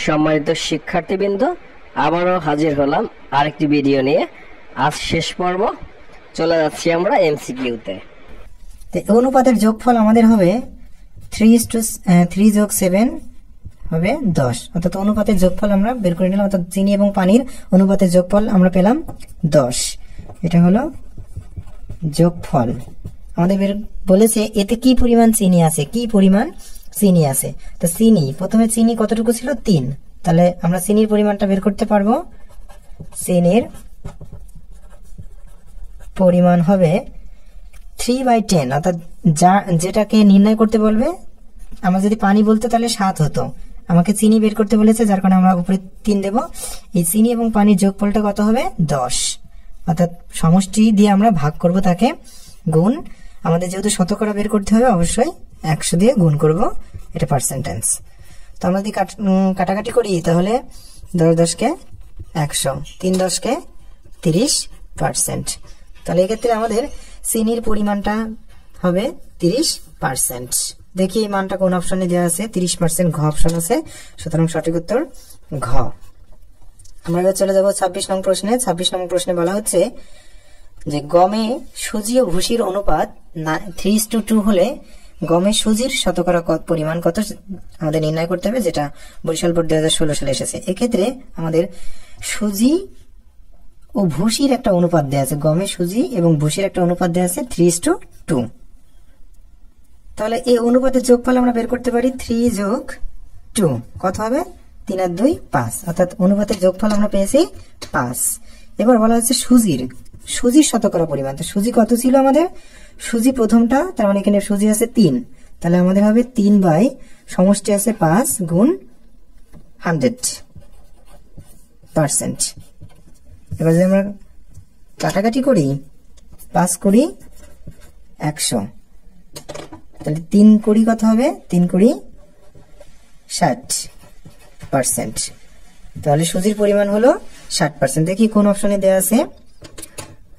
সম্মানিত শিক্ষার্থীবৃন্দ, আবারও হাজির হলাম আরেকটি ভিডিও নিয়ে। আজ শেষ পর্ব, চলে যাচ্ছি আমরা এমসিকিউতে। অনুপাতের যোগফল আমাদের হবে 3 যোগ 7 হবে 10, অর্থাৎ অনুপাতের যোগফল আমরা বের করে নিলাম, অর্থাৎ চিনি এবং পানির অনুপাতের যোগফল আমরা পেলাম 10। এটা হলো যোগফল। আমাদের বের বলেছে এতে কি পরিমাণ চিনি আছে, কি পরিমাণ চিনি আছে। তো চিনি, প্রথমে চিনি কতটুকু ছিল 3, তাহলে আমরা চিনির পরিমাণটা বের করতে পারবো। চিনির পরিমাণ হবে 3/10, অর্থাৎ যেটাকে নির্ণয় করতে বলবে। আমরা যদি পানি বলতে তাহলে 7 হতো, আমাকে চিনি বের করতে বলেছে, যার কারণে আমরা উপরে 3 দেব। এই চিনি এবং পানির যোগফলটা কত হবে 10, অর্থাৎ সমষ্টি দিয়ে আমরা ভাগ করব, তাকে গুণ। আমাদের যেহেতু শতকরা বের করতে হবে, অবশ্যই 100 দিয়ে গুণ করব, এটা পার্সেন্টেজ। তো আমরা যদি কাটাকাটি করি তাহলে 10 100, 3 30%। তাহলে এক্ষেত্রে আমাদের চিনির পরিমাণটা হবে 30%। দেখি এই মানটা কোন অপশনে দেওয়া আছে, 30% ঘ অপশন আছে, সুতরাং সঠিক উত্তর ঘ। আমরা এবার চলে যাব 26 নং প্রশ্নে। 26 নং প্রশ্নে বলা হচ্ছে যে গমে সুজি ও ভুসির অনুপাত 3:2 হলে গমে সুজির শতকরা পরিমাণ কত আমাদের নির্ণয় করতে হবে, যেটা বরিশাল বোর্ড 2016 সালে এসেছে। এক্ষেত্রে আমাদের সুজি ও ভুসির একটা অনুপাত দেওয়া আছে, গমে সুজি এবং ভুসির একটা অনুপাত দেওয়া আছে 3:2। তাহলে এই অনুপাতের যোগফল আমরা বের করতে পারি 3 যোগ 2 কত হবে, 3 আর 2 5, অর্থাৎ অনুপাতের যোগফল আমরা পেয়েছি 5। এবার বলা হচ্ছে সুজির শতকরা পরিমাণ। তো সুজি কত ছিল আমাদের, সুজি প্রথমটা, তার মানে এখানে সুজি আছে 3, তাহলে আমাদের হবে 3 বাই সমষ্টি আছে 5 গুণ 100%। এবার যদি আমরা কাটাকাটি করি, 5 করি 100, তাহলে 3 করি কত হবে, 3 করি 60%। তাহলে সুজির পরিমাণ হলো 60%। দেখি কোন অপশনে দেওয়া আছে,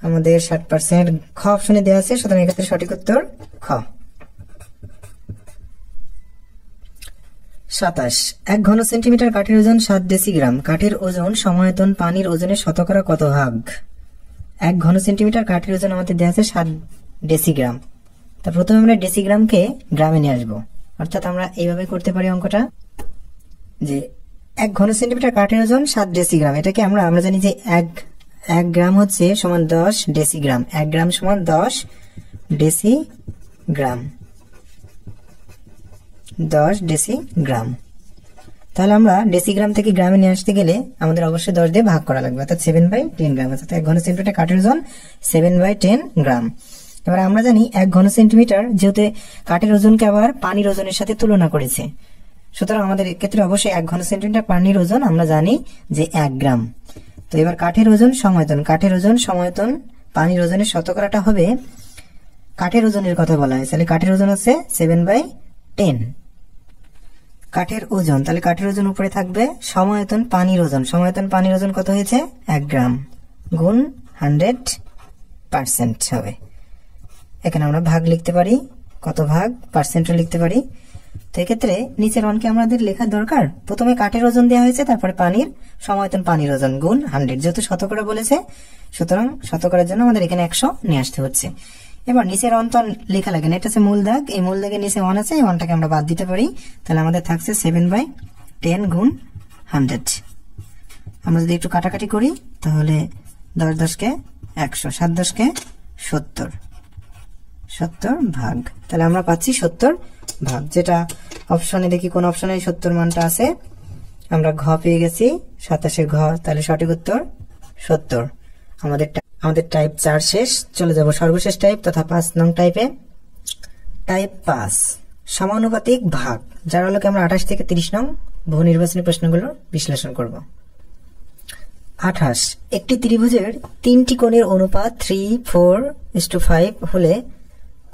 আমাদের 60% খ অপশনে দেওয়া আছে, সুতরাং এক্ষেত্রে সঠিক উত্তর খ। 27 1 ঘন সেন্টিমিটার কাঠের ওজন 7 ডেসিগ্রাম। কাঠের ওজন সমায়তন পানির ওজনের শতকরা কত ভাগ? 1 ঘন সেন্টিমিটার কাঠের ওজন আমাদের দেওয়া আছে 7 ডেসিগ্রাম। তা প্রথমে আমরা ডেসিগ্রামকে গ্রামে নিয়ে আসবো, অর্থাৎ আমরা এইভাবে করতে পারি অঙ্কটা, যে 1 ঘন সেন্টিমিটার কাঠের ওজন 7 ডেসিগ্রাম। এটাকে আমরা জানি যে 1 গ্রাম হচ্ছে সমান 10 ডেসিগ্রাম। 1 গ্রাম সমান 10 ডেসিগ্রাম, 10 ডেসিগ্রাম। তাহলে আমরা ডেসিগ্রাম থেকে গ্রামে নিয়ে আসতে গেলে আমাদের অবশ্যই 10 দিয়ে ভাগ করা লাগবে, অর্থাৎ 7/10 গ্রাম, অর্থাৎ 1 ঘন সেন্টিমিটার কাঠের ওজন 7/10 গ্রাম। এবার আমরা জানি 1 ঘন সেন্টিমিটার যেহেতু কাঠের ওজনকে আবার পানির ওজনের সাথে তুলনা করেছে, সুতরাং আমাদের ক্ষেত্রে অবশ্যই 1 ঘন সেন্টিমিটার পানির ওজন আমরা জানি যে 1 গ্রাম। তো এবার কাঠের ওজন সমায়তন, কাঠের ওজন সমায়তন পানির ওজনের শতকরাটা হবে, কাঠের ওজনের কথা বলা হয়েছে, তাহলে কাঠের ওজন আছে 7/10 কাঠের ওজন। তাহলে কাঠের ওজন উপরে থাকবে, সমায়তন পানির ওজন, সমায়তন পানির ওজন কত হয়েছে 1 গ্রাম গুণ 100% হবে। এখানে আমরা ভাগ লিখতে পারি, কত ভাগ, পার্সেন্টও লিখতে পারি। তো এক্ষেত্রে নিচের অঙ্কে আমাদের লেখার দরকার, প্রথমে কাঠের ওজন দেওয়া হয়েছে, তারপরে পানির সমায়তন পানির ওজন গুণ 100, যেহেতু শতকরা বলেছে, সুতরাং শতকরার জন্য আমাদের এখানে 100 নিয়ে আসতে হচ্ছে। এবার নিচের অন্তর লেখা লাগে না, এটা হচ্ছে মূল দাগ, এই মূল দাগের নিচে 1 আছে, এই 1টাকে আমরা বাদ দিতে পারি, তাহলে আমাদের থাকছে 7/10 গুণ 100। আমরা যদি একটু কাটাকাটি করি তাহলে 10 10 100, 7 10 70 ভাগ, তাহলে আমরা পাচ্ছি 70 ভাগ, যেটা অপশনে দেখি কোন অপশনে 70 মানটা আছে, আমরা ঘ পেয়ে গেছি 27 ঘ, তাহলে সঠিক উত্তর 70। আমাদের টাইপ 4 শেষ, চলে যাব সর্বশেষ টাইপ তথা 5 নং টাইপে। টাইপ 5 সমানুপাতিক ভাগ, যার আলোকে আমরা 28 থেকে 30 নং বহু নির্বাচনী প্রশ্নগুলোর বিশ্লেষণ করব। 28 একটি ত্রিভুজের 3টি কোণের অনুপাত 3:4:5 হলে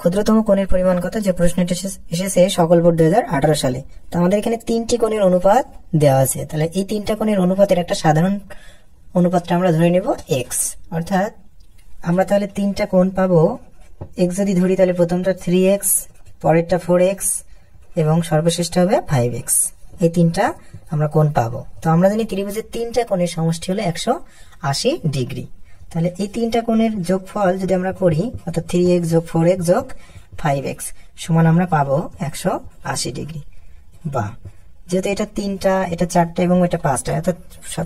ক্ষুদ্রতম কোণের পরিমাণ কত, যে প্রশ্নটি এসেছে সকল বোর্ড 2018 সালে। তো আমাদের এখানে 3টি কোণের অনুপাত দেওয়া আছে, তাহলে এই 3টা কোণের অনুপাতের একটা সাধারণ অনুপাতটা আমরা ধরে নেব x, অর্থাৎ আমরা তাহলে 3টা কোণ পাবো। x যদি ধরি তাহলে প্রথমটা 3x, পরেরটা 4x এবং সর্বশেষটা হবে 5x। এই তিনটা আমরা কোণ পাবো। তো আমরা জানি ত্রিভুজের তিনটা কোণের সমষ্টি হলো 180 ডিগ্রি। তাহলে এই তিনটা কোণের যোগফল যদি আমরা করি, অর্থাৎ 3x যোগ 4x যোগ 5x সমান আমরা পাবো 180 ডিগ্রি। বা যেহেতু এটা তিনটা, এটা চারটা এবং এটা পাঁচটা, অর্থাৎ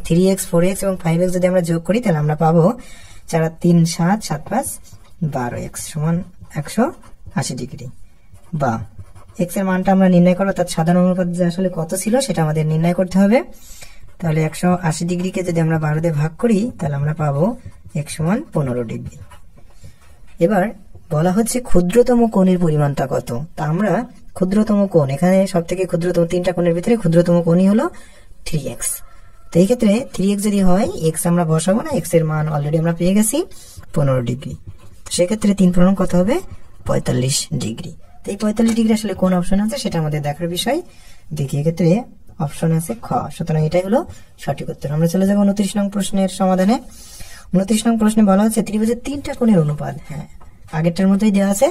3x 4x এবং 5x যদি আমরা যোগ করি তাহলে আমরা পাবো 4 আর 3 7 7 5 12x সমান 180 ডিগ্রি। বা x এর মানটা আমরা নির্ণয় করবো, অর্থাৎ সাধারণ অনুপাত যে আসলে কত ছিল সেটা আমাদের নির্ণয় করতে হবে। তাহলে 180 ডিগ্রিকে যদি আমরা 12 দিয়ে ভাগ করি তাহলে আমরা পাবো x সমান 15 ডিগ্রি। এবার বলা হচ্ছে ক্ষুদ্রতম কোণের পরিমাণটা কত। তা আমরা ক্ষুদ্রতম কোণ, এখানে সব থেকে ক্ষুদ্রতম তিনটা কোণের ভিতরে ক্ষুদ্রতম কোণই হলো 3x। তো এই ক্ষেত্রে 3x যদি হয়, x আমরা বসাবো না, x এর মান অলরেডি আমরা পেয়ে গেছি 15 ডিগ্রি। তো সেক্ষেত্রে 3 পূরণ কত হবে 45 ডিগ্রি। তো এই 45 ডিগ্রি আসলে কোন অপশন আছে সেটা আমাদের দেখার বিষয়। দেখি এক্ষেত্রে অপশন আছে খ, সুতরাং এটাই হলো সঠিক উত্তর। আমরা চলে যাবো 29 নং প্রশ্নের সমাধানে। 29 নং প্রশ্নে বলা হচ্ছে ত্রিভুজের তিনটা কোণের অনুপাত, হ্যাঁ আগেরটার মতোই দেওয়া আছে।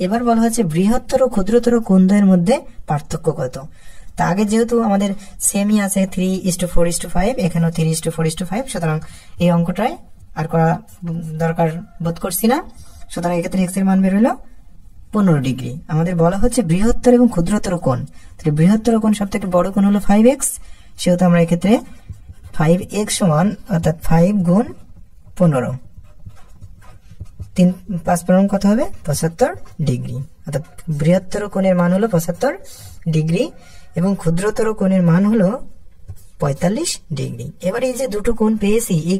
এবার বলা হচ্ছে বৃহত্তর ও ক্ষুদ্রতর কোণদ্বয়ের মধ্যে পার্থক্য কত। তা আগে যেহেতু আমাদের সেমই আছে 3:4:5, এখানেও 3:4:5, সুতরাং এই অঙ্কটায় আর করা দরকার বোধ করছি না। সুতরাং এক্ষেত্রে x এর মান বের হলো 15 ডিগ্রি। আমাদের বলা হচ্ছে বৃহত্তর এবং ক্ষুদ্রতর কোণ, তাহলে বৃহত্তর কোণ সব থেকে বড় কোণ হলো 5x, সেহেতু আমরা এক্ষেত্রে 5x সমান অর্থাৎ 5 গুণ 15, 3 5 পূরণ কত হবে 75 ডিগ্রি। অর্থাৎ বৃহত্তর কোণের মান হলো 75 ডিগ্রি এবং ক্ষুদ্রতর কোণের মান হলো 45 ডিগ্রি। এবার এই যে দুটো কোণ পেয়েছি, এই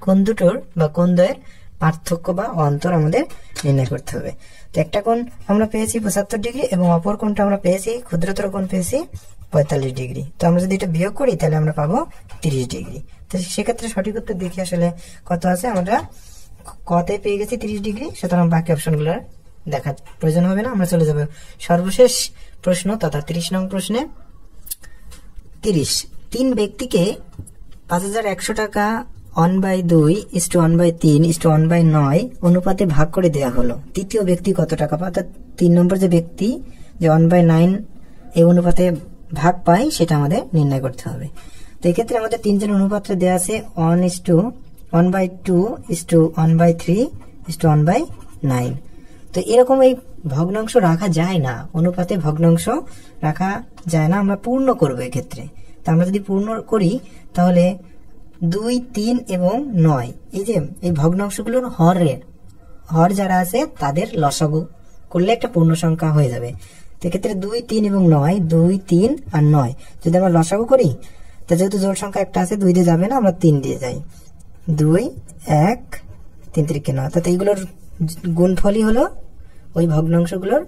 কোণ দুটোর বা কোণদ্বয়ের পার্থক্য বা অন্তর আমাদের নির্ণয় করতে হবে। তো একটা কোণ আমরা পেয়েছি 75 ডিগ্রি এবং অপর কোণটা আমরা পেয়েছি, ক্ষুদ্রতর কোণ পেয়েছি 45 ডিগ্রি। তো আমরা যদি এটা বিয়োগ করি তাহলে আমরা পাবো 30 ডিগ্রি। তো সেক্ষেত্রে সঠিক উত্তর দেখি আসলে কত আছে। আমরা কতে পেয়ে গেছি 30 ডিগ্রি, সুতরাং বাকি অপশনগুলো দেখার প্রয়োজন হবে না। আমরা চলে যাব সর্বশেষ প্রশ্ন তথা 30 নং প্রশ্নে। 30 তিন ব্যক্তিকে 5100 টাকা 1/2:1/3:1/9 অনুপাতে ভাগ করে দেওয়া হলো। তৃতীয় ব্যক্তি কত টাকা পায়, অর্থাৎ 3 নম্বর যে ব্যক্তি যে 1/9 এই অনুপাতে ভাগ পায় সেটা আমাদের নির্ণয় করতে হবে। তো এক্ষেত্রে আমাদের তিনজন অনুপাতটা দেওয়া আছে 1:2:1/3:1/9। তো এরকম এই ভগ্নাংশ রাখা যায় না, অনুপাতে ভগ্নাংশ রাখা যায় না, আমরা পূর্ণ করবো এক্ষেত্রে। তা আমরা যদি পূর্ণ করি তাহলে 2, 3 এবং 9 এই যে এই ভগ্নাংশগুলোর হর যারা আছে তাদের লসাগু করলে একটা পূর্ণ সংখ্যা হয়ে যাবে। তো এক্ষেত্রে 2, 3 এবং 9, 2, 3 আর 9 যদি আমরা লসাগু করি, তা যেহেতু জোড় সংখ্যা একটা আছে 2 দিয়ে যাবে না, আমরা 3 দিয়ে যাই। 2, 1, 3 3 9, অর্থাৎ এইগুলোর গুণফলই হলো ওই ভগ্নাংশগুলোর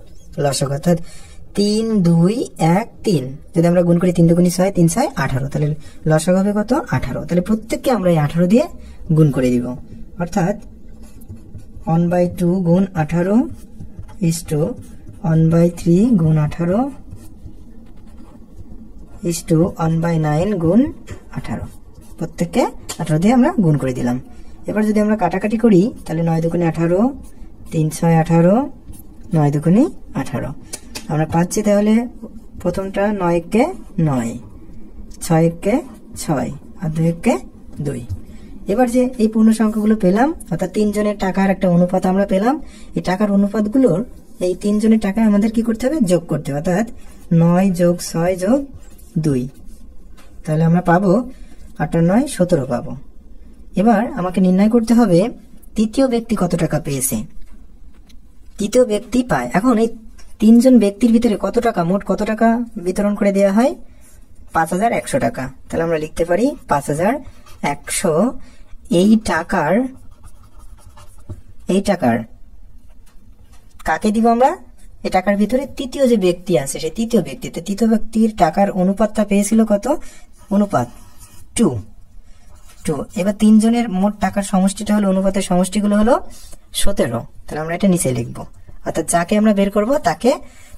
লসাগু, অর্থাৎ 3, 2, 1, 3 যদি আমরা গুণ করি 3 দুগুণী 6, 3 6 18, তাহলে লসাগু হবে কত 18। তাহলে প্রত্যেককে আমরা এই 18 দিয়ে গুণ করে দিব, অর্থাৎ 1/2 গুণ 18 ইস্টু 1/3 গুণ 18 ইস্টু 1/9 গুণ 18, প্রত্যেককে 18 দিয়ে আমরা গুণ করে দিলাম। এবার যদি আমরা কাটাকাটি করি তাহলে 9 দুগুণে 18, 3 6 18, 9 দুগুণে 18 আমরা পাচ্ছি। তাহলে প্রথমটা 9 কে 9, 6 কে 6 আর 2 কে 2। এবার যে এই পূর্ণ সংখ্যাগুলো পেলাম, অর্থাৎ তিনজনের টাকার একটা অনুপাত আমরা পেলাম, এই টাকার অনুপাতগুলোর এই তিনজনের টাকায় আমাদের কি করতে হবে যোগ করতে হবে, অর্থাৎ 9 যোগ 6 যোগ 2, তাহলে আমরা পাবো 8 আর 9 17 পাবো। এবার আমাকে নির্ণয় করতে হবে তৃতীয় ব্যক্তি কত টাকা পেয়েছে। তৃতীয় ব্যক্তি পায়, এখন এই তিনজন ব্যক্তির ভিতরে কত টাকা, মোট কত টাকা বিতরণ করে দেওয়া হয় 5100 টাকা। তাহলে আমরা লিখতে পারি 5100। এই টাকার কাকে দিব আমরা, এই টাকার ভিতরে তৃতীয় যে ব্যক্তি আছে সেই তৃতীয় ব্যক্তিতে, তৃতীয় ব্যক্তির টাকার অনুপাতটা পেয়েছিল কত, অনুপাত 2। এবার তিনজনের মোট টাকার সমষ্টিটা হলো, অনুপাতের সমষ্টিগুলো হলো 17। তাহলে আমরা এটা নিচে লিখবো, অর্থাৎ যাকে আমরা বের করব তাকে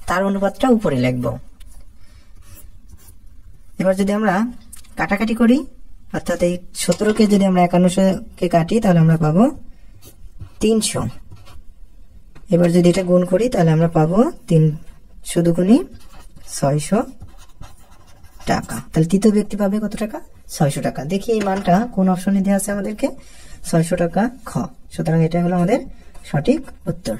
তার অনুপাতটা উপরে লিখবো। এবার যদি আমরা কাটাকাটি করি, অর্থাৎ এই 17কে যদি আমরা 5100কে কাটি তাহলে আমরা পাবো 300। এবার যদি এটা গুণ করি তাহলে আমরা পাবো 300 দুগুণী 600 টাকা। তাহলে তৃতীয় ব্যক্তি পাবে কত টাকা? 600 টাকা। দেখি এই মানটা কোন অপশনে দেওয়া আছে আমাদেরকে, 600 টাকা খ। সুতরাং এটা হলো আমাদের সঠিক উত্তর।